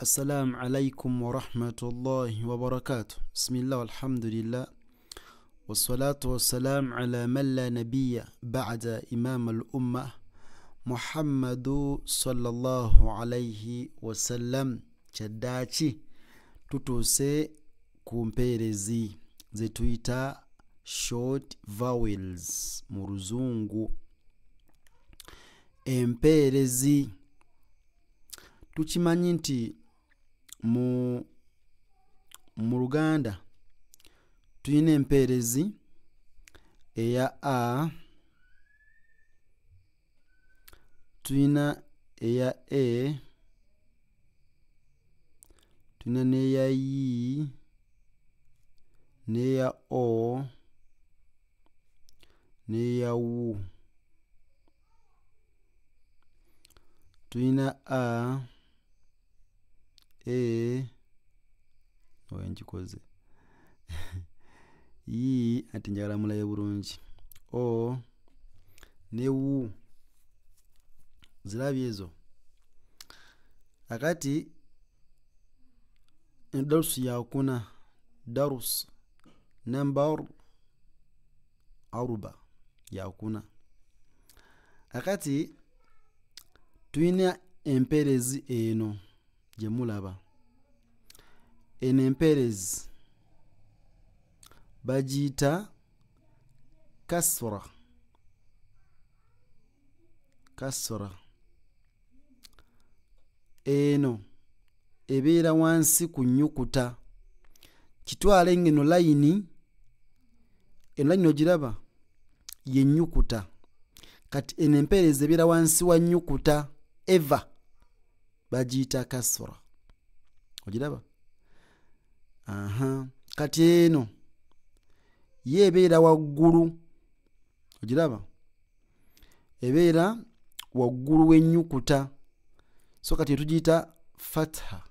السلام عليكم ورحمة الله وبركاته. بسم الله والحمد لله والصلاة والسلام على من لا نبي بعد إمام الأمة محمد صلى الله عليه وسلم. Chadachi tutuse kumperezi zetuita short vowels mu Ruzungu. Emperezi tukimanyi nti mu Luganda tuyina emperezi eya a, tuyina eya e, tuyina neya yi, neya o, neya wu. Tuyina a, e, wenjikoze yi ati njagala mulaye bulungi, o ne wu. Zirabye ezo. Akati darusu yakuna, darus number aruba yakuna. Akati tuyina emperezi eno gye mulaba. Eno emperezi bagiyita kasra. Kasra eno ebeera wansi ku nnyukuta. Kitwale ngeno layini, eno layini ogiraba ye nnyukuta. Kati eno emperezi ebeera wansi wa nnyukuta eva bagiyita kasra. Ogiraba? Kati eno ye ebeera waggulu. Ogiraba? Ebeera waggulu w'ennyukuta. So kati tugiyita fatha.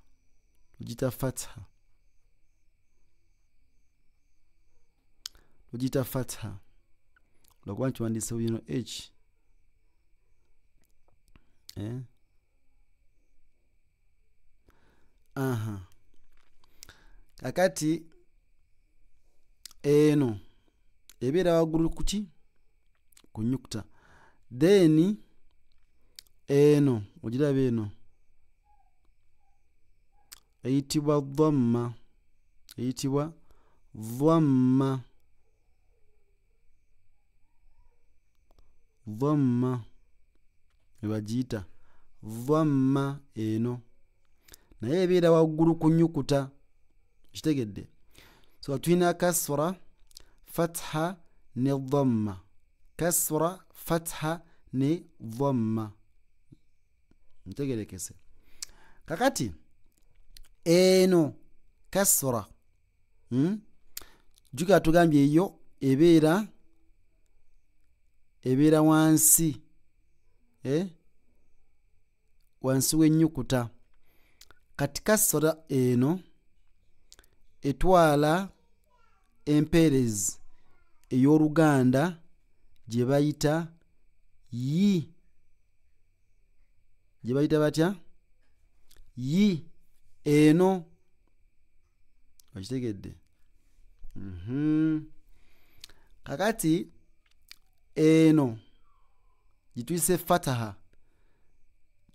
Tugiyita fatha. Tugiyita fatha. Lwakuba nkiwandiise bino h. Kakati eno ebeera waggulu kuki? Ku nnyukuta. Then eno ogiraba eno eyitibwa dhamma. Eyitibwa dhamma. Dhamma ebagiyita dhamma eno. Naye ebeera waggulu ku nnyukuta. Kitegedde? So tuyina kasra, fatha ne dhamma. Kasra, fatha ne dhamma. Ntegerekese. Kakati eno kasra juga tugambye eyo ebeera wansi wansi w'ennyukuta. Kati kasra eno etwala emperezi ey'Oluganda gye bayita yi. Gye bayita batya? Yi eno. Okitegedde? Kakati eno gituyise fataha.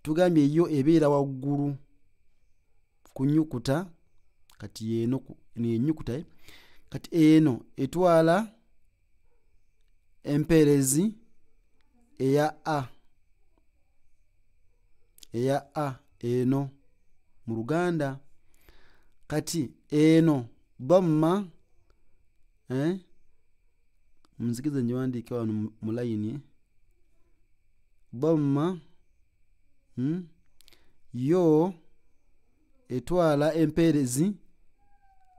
Tugambye yo ebeera waggulu ku nnyukuta. Kati eno n'ennyukuta. Kati eno etwala emperezi eya a. Eya a eno mu Luganda. Kati eno dhamma munzikize njiwandiike wano mu layini. Dhamma yo etwala emperezi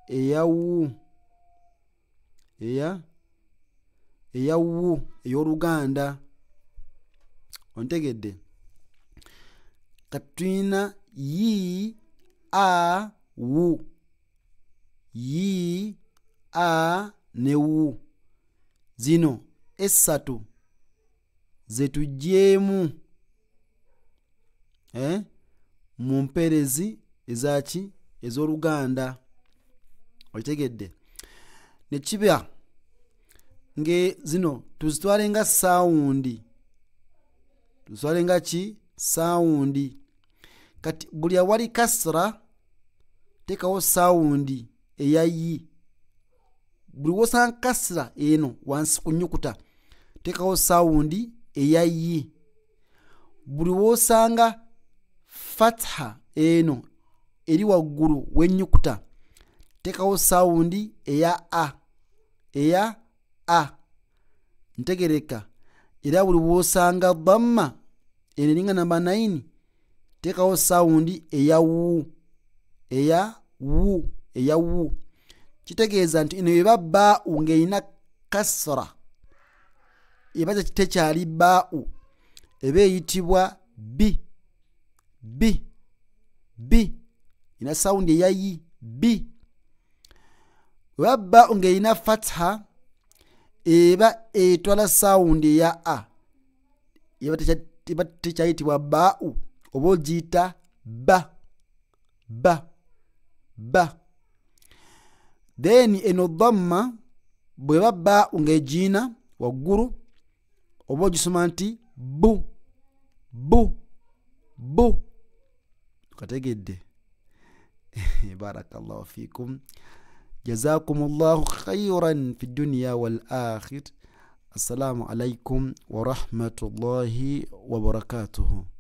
eya wu. Eya wu ey'Oluganda. Ontegedde? Kati tuyina yi, a, wu. Yi, a ne wu. Zino essatu zetuggyemu mu mperezi ezaki ez'Oluganda okitegedde ne kiba nge zino tuzitwale nga sound tuzitwale nga ki sound kati buli awali kasra tekawo sound eya yi buli wosanga kasra eno wansi ku nnyukuta tekawo sound eya yi buli wosanga fatha eno eri waggulu w'ennyukuta tekawo sound eya a ntegereka era buli wosanga dhamma eno eringa namba 9 tekawo sound eya wu kitegeeza nti eno eba baa'u ng'erina kasra eba tekyali baa'u eba eyitibwa bi ina sound eya yi bi eba baa'u ng'erina fatha eba etwala sound eya a eba tekyayitibwa baa'u oba ogiyita ba then eno dhamma bweba baa'u ng'egiina waggulu oba ogisoma nti bu kategedde barakallahu fikum jazakumullahu khairan fi dunya wal akhir assalamu alaikum wa rahmatullahi wa barakatuhu